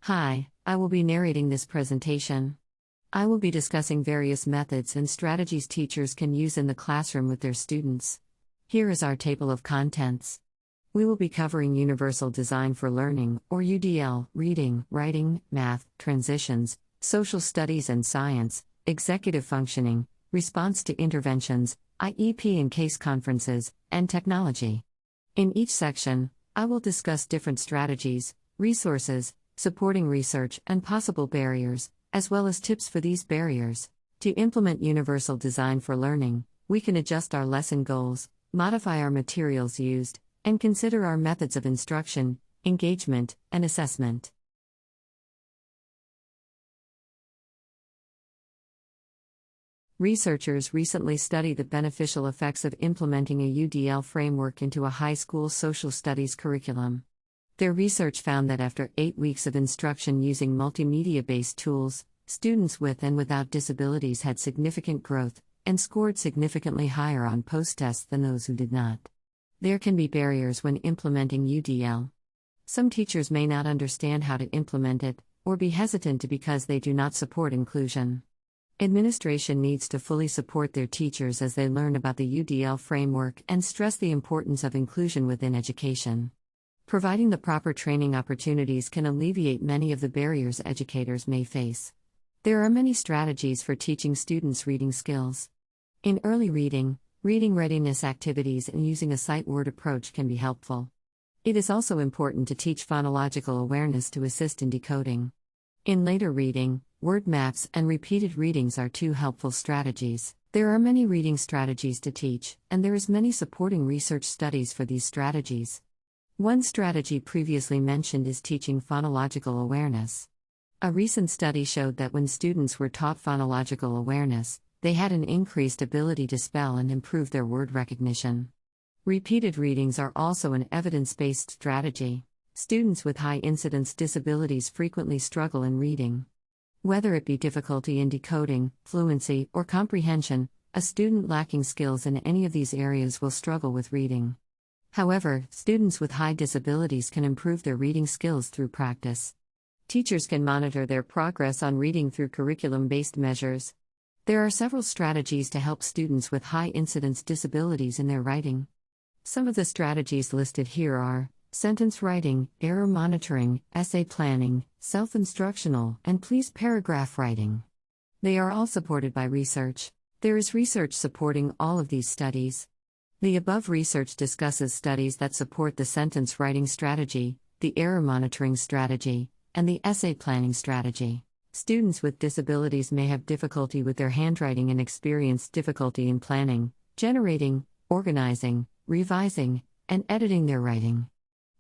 Hi, I will be narrating this presentation. I will be discussing various methods and strategies teachers can use in the classroom with their students. Here is our table of contents. We will be covering Universal Design for Learning, or UDL, reading, writing, math, transitions, social studies and science, executive functioning, response to interventions, IEP and case conferences, and technology. In each section, I will discuss different strategies, resources, supporting research, and possible barriers, as well as tips for these barriers. To implement Universal Design for Learning, we can adjust our lesson goals, modify our materials used, and consider our methods of instruction, engagement, and assessment. Researchers recently studied the beneficial effects of implementing a UDL framework into a high school social studies curriculum. Their research found that after 8 weeks of instruction using multimedia-based tools, students with and without disabilities had significant growth and scored significantly higher on post-tests than those who did not. There can be barriers when implementing UDL. Some teachers may not understand how to implement it, or be hesitant because they do not support inclusion. Administration needs to fully support their teachers as they learn about the UDL framework and stress the importance of inclusion within education. Providing the proper training opportunities can alleviate many of the barriers educators may face. There are many strategies for teaching students reading skills. In early reading, reading readiness activities and using a sight word approach can be helpful. It is also important to teach phonological awareness to assist in decoding. In later reading, word maps and repeated readings are two helpful strategies. There are many reading strategies to teach, and there is many supporting research studies for these strategies. One strategy previously mentioned is teaching phonological awareness. A recent study showed that when students were taught phonological awareness, they had an increased ability to spell and improve their word recognition. Repeated readings are also an evidence-based strategy. Students with high-incidence disabilities frequently struggle in reading. Whether it be difficulty in decoding, fluency, or comprehension, a student lacking skills in any of these areas will struggle with reading. However, students with high disabilities can improve their reading skills through practice. Teachers can monitor their progress on reading through curriculum-based measures. There are several strategies to help students with high-incidence disabilities in their writing. Some of the strategies listed here are sentence writing, error monitoring, essay planning, self-instructional, and please paragraph writing. They are all supported by research. There is research supporting all of these studies. The above research discusses studies that support the sentence writing strategy, the error monitoring strategy, and the essay planning strategy. Students with disabilities may have difficulty with their handwriting and experience difficulty in planning, generating, organizing, revising, and editing their writing.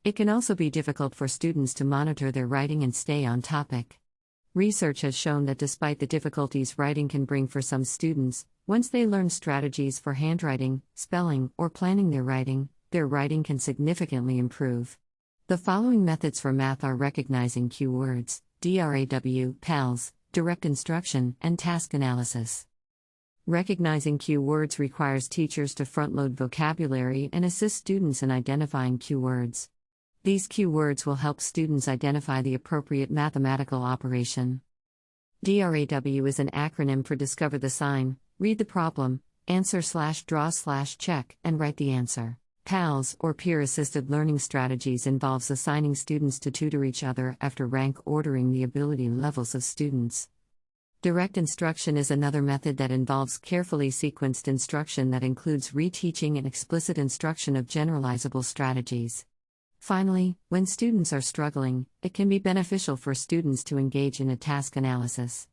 It can also be difficult for students to monitor their writing and stay on topic. Research has shown that despite the difficulties writing can bring for some students, once they learn strategies for handwriting, spelling, or planning their writing can significantly improve. The following methods for math are recognizing cue words, DRAW, PALS, direct instruction, and task analysis. Recognizing cue words requires teachers to front-load vocabulary and assist students in identifying cue words. These cue words will help students identify the appropriate mathematical operation. DRAW is an acronym for Discover the Sign, Read the Problem, Answer/Draw/Check, and Write the Answer. PALS, or Peer-Assisted Learning Strategies, involves assigning students to tutor each other after rank ordering the ability levels of students. Direct instruction is another method that involves carefully sequenced instruction that includes reteaching and explicit instruction of generalizable strategies. Finally, when students are struggling, it can be beneficial for students to engage in a task analysis.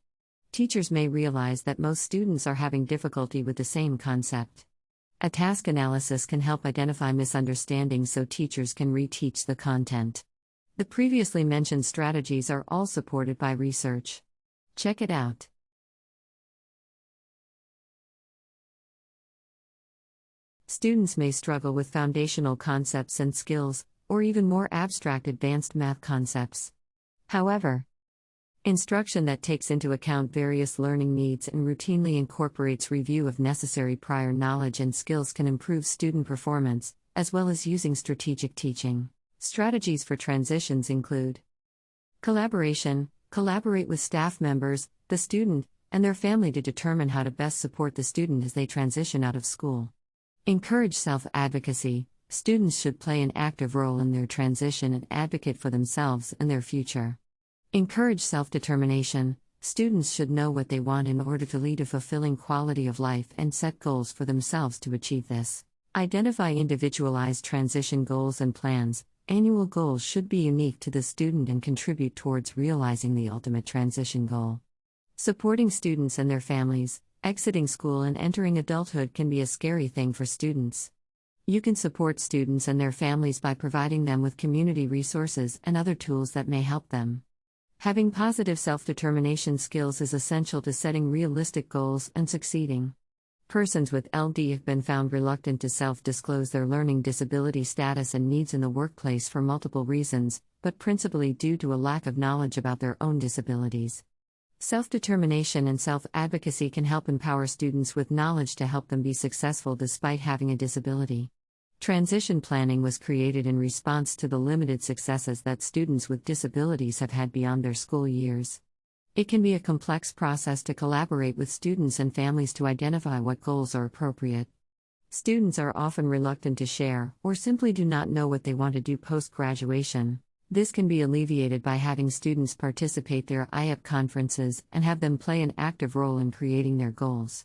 Teachers may realize that most students are having difficulty with the same concept. A task analysis can help identify misunderstandings so teachers can reteach the content. The previously mentioned strategies are all supported by research. Check it out. Students may struggle with foundational concepts and skills, or even more abstract advanced math concepts. However, instruction that takes into account various learning needs and routinely incorporates review of necessary prior knowledge and skills can improve student performance, as well as using strategic teaching. Strategies for transitions include Collaboration: collaborate with staff members, the student, and their family to determine how to best support the student as they transition out of school. Encourage self-advocacy: students should play an active role in their transition and advocate for themselves and their future. Encourage self-determination: students should know what they want in order to lead a fulfilling quality of life and set goals for themselves to achieve this. Identify individualized transition goals and plans. Annual goals should be unique to the student and contribute towards realizing the ultimate transition goal. Supporting students and their families. Exiting school and entering adulthood can be a scary thing for students. You can support students and their families by providing them with community resources and other tools that may help them. Having positive self-determination skills is essential to setting realistic goals and succeeding. Persons with LD have been found reluctant to self-disclose their learning disability status and needs in the workplace for multiple reasons, but principally due to a lack of knowledge about their own disabilities. Self-determination and self-advocacy can help empower students with knowledge to help them be successful despite having a disability. Transition planning was created in response to the limited successes that students with disabilities have had beyond their school years. It can be a complex process to collaborate with students and families to identify what goals are appropriate. Students are often reluctant to share, or simply do not know what they want to do post-graduation. This can be alleviated by having students participate in their IEP conferences and have them play an active role in creating their goals.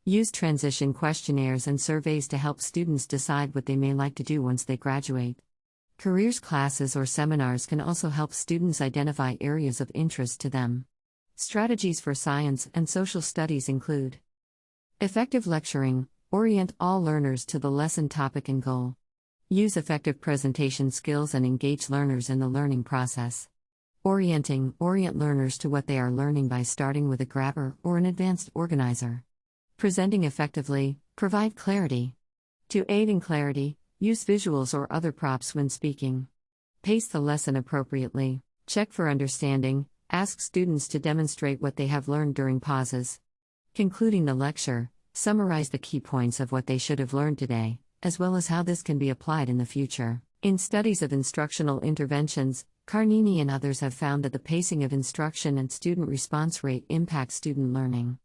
Use transition questionnaires and surveys to help students decide what they may like to do once they graduate. Careers classes or seminars can also help students identify areas of interest to them. Strategies for science and social studies include effective lecturing: orient all learners to the lesson topic and goal. Use effective presentation skills and engage learners in the learning process. Orienting: orient learners to what they are learning by starting with a grabber or an advanced organizer. Presenting effectively: provide clarity. To aid in clarity, use visuals or other props when speaking. Pace the lesson appropriately. Check for understanding. Ask students to demonstrate what they have learned during pauses. Concluding the lecture, summarize the key points of what they should have learned today, as well as how this can be applied in the future. In studies of instructional interventions, Carnini and others have found that the pacing of instruction and student response rate impact student learning.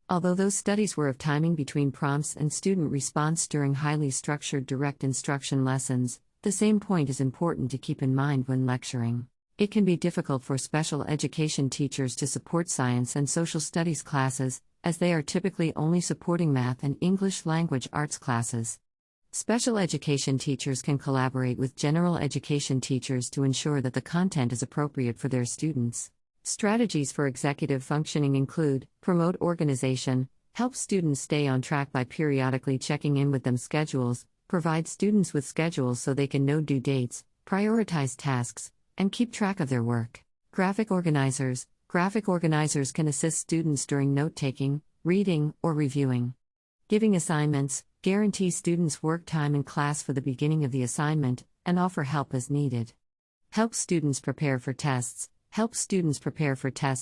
Although those studies were of timing between prompts and student response during highly structured direct instruction lessons, the same point is important to keep in mind when lecturing. It can be difficult for special education teachers to support science and social studies classes, as they are typically only supporting math and English language arts classes. Special education teachers can collaborate with general education teachers to ensure that the content is appropriate for their students. Strategies for executive functioning include: promote organization, help students stay on track by periodically checking in with them schedules, provide students with schedules so they can know due dates, prioritize tasks, and keep track of their work. Graphic organizers can assist students during note-taking, reading, or reviewing. Giving assignments: guarantee students work time in class for the beginning of the assignment, and offer help as needed. Help students prepare for tests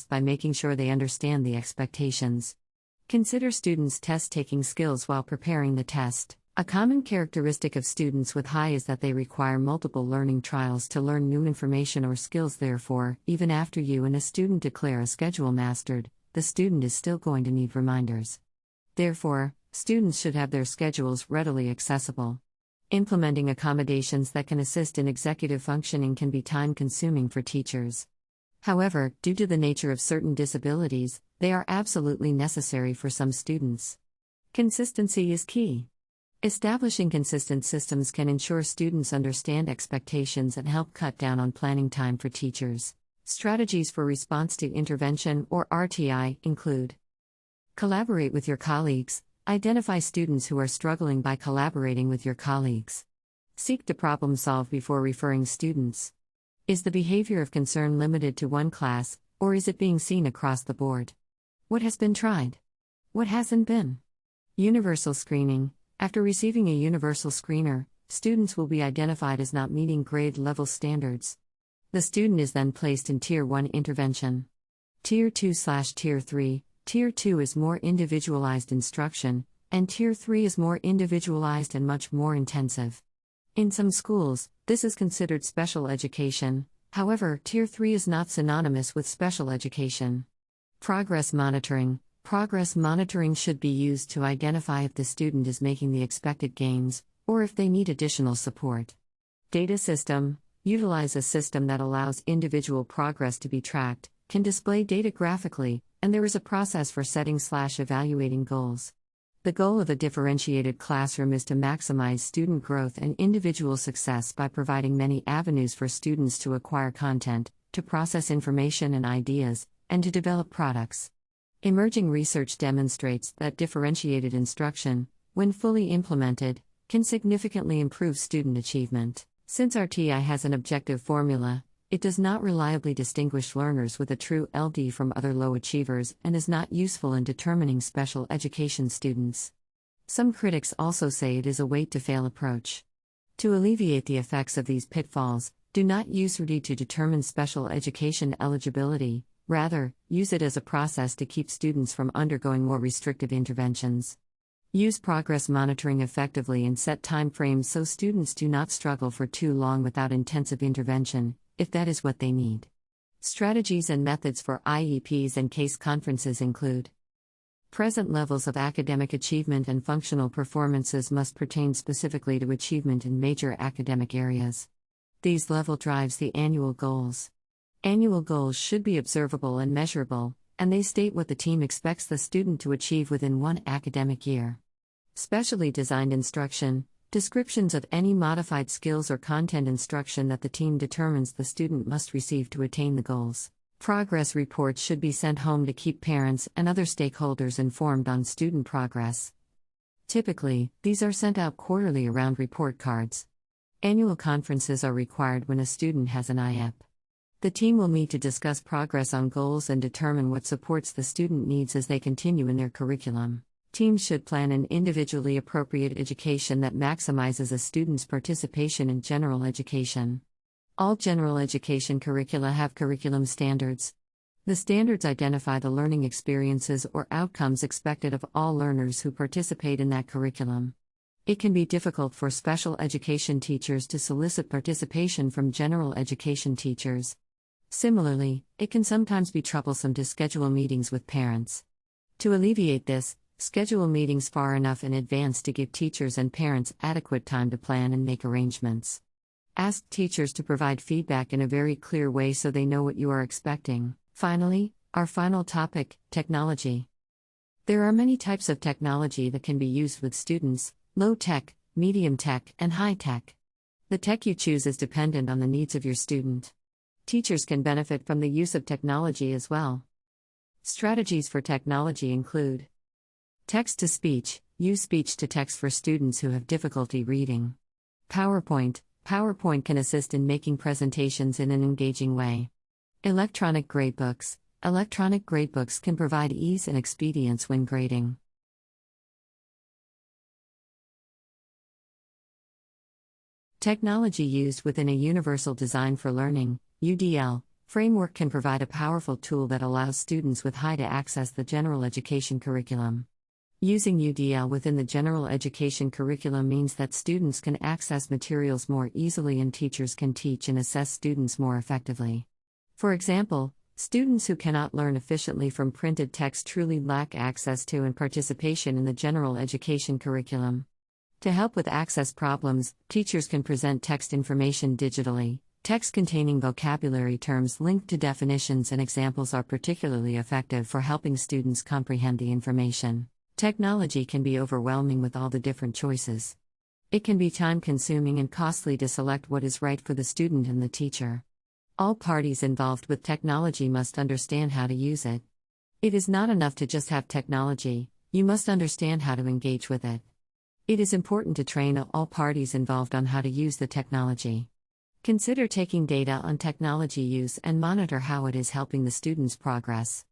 by making sure they understand the expectations. Consider students' test-taking skills while preparing the test. A common characteristic of students with high is that they require multiple learning trials to learn new information or skills. Therefore, even after you and a student declare a schedule mastered, the student is still going to need reminders. Therefore, students should have their schedules readily accessible. Implementing accommodations that can assist in executive functioning can be time-consuming for teachers. However, due to the nature of certain disabilities, they are absolutely necessary for some students. Consistency is key. Establishing consistent systems can ensure students understand expectations and help cut down on planning time for teachers. Strategies for response to intervention, or RTI, include: collaborate with your colleagues. Identify students who are struggling by collaborating with your colleagues. Seek to problem solve before referring students. Is the behavior of concern limited to one class, or is it being seen across the board? What has been tried? What hasn't been? Universal screening. After receiving a universal screener, students will be identified as not meeting grade level standards. The student is then placed in Tier 1 intervention. Tier 2/Tier 3. Tier 2 is more individualized instruction, and Tier 3 is more individualized and much more intensive. In some schools, this is considered special education, However, Tier 3 is not synonymous with special education. Progress monitoring. Progress monitoring should be used to identify if the student is making the expected gains, or if they need additional support. Data system. Utilize a system that allows individual progress to be tracked, can display data graphically, and there is a process for setting/evaluating goals. The goal of a differentiated classroom is to maximize student growth and individual success by providing many avenues for students to acquire content, to process information and ideas, and to develop products. Emerging research demonstrates that differentiated instruction, when fully implemented, can significantly improve student achievement. Since RTI has an objective formula, it does not reliably distinguish learners with a true LD from other low achievers and is not useful in determining special education students. Some critics also say it is a wait-to-fail approach. To alleviate the effects of these pitfalls, do not use RTI to determine special education eligibility, rather, use it as a process to keep students from undergoing more restrictive interventions. Use progress monitoring effectively and set time frames so students do not struggle for too long without intensive intervention, if that is what they need. Strategies and methods for IEPs and case conferences include: present levels of academic achievement and functional performances must pertain specifically to achievement in major academic areas. These level drives the annual goals. Annual goals should be observable and measurable, and they state what the team expects the student to achieve within one academic year. Specially designed instruction. Descriptions of any modified skills or content instruction that the team determines the student must receive to attain the goals. Progress reports should be sent home to keep parents and other stakeholders informed on student progress. Typically, these are sent out quarterly around report cards. Annual conferences are required when a student has an IEP. The team will meet to discuss progress on goals and determine what supports the student needs as they continue in their curriculum. Teams should plan an individually appropriate education that maximizes a student's participation in general education. All general education curricula have curriculum standards. The standards identify the learning experiences or outcomes expected of all learners who participate in that curriculum. It can be difficult for special education teachers to solicit participation from general education teachers. Similarly, it can sometimes be troublesome to schedule meetings with parents. To alleviate this, schedule meetings far enough in advance to give teachers and parents adequate time to plan and make arrangements. Ask teachers to provide feedback in a very clear way so they know what you are expecting. Finally, our final topic, technology. There are many types of technology that can be used with students: low tech, medium tech, and high tech. The tech you choose is dependent on the needs of your student. Teachers can benefit from the use of technology as well. Strategies for technology include: text-to-speech, use speech-to-text for students who have difficulty reading. PowerPoint can assist in making presentations in an engaging way. Electronic gradebooks can provide ease and expedience when grading. Technology used within a Universal Design for Learning (UDL) framework can provide a powerful tool that allows students with HI to access the general education curriculum. Using UDL within the general education curriculum means that students can access materials more easily and teachers can teach and assess students more effectively. For example, students who cannot learn efficiently from printed text truly lack access to and participation in the general education curriculum. To help with access problems, teachers can present text information digitally. Text containing vocabulary terms linked to definitions and examples are particularly effective for helping students comprehend the information. Technology can be overwhelming with all the different choices. It can be time-consuming and costly to select what is right for the student and the teacher. All parties involved with technology must understand how to use it. It is not enough to just have technology, you must understand how to engage with it. It is important to train all parties involved on how to use the technology. Consider taking data on technology use and monitor how it is helping the students' progress.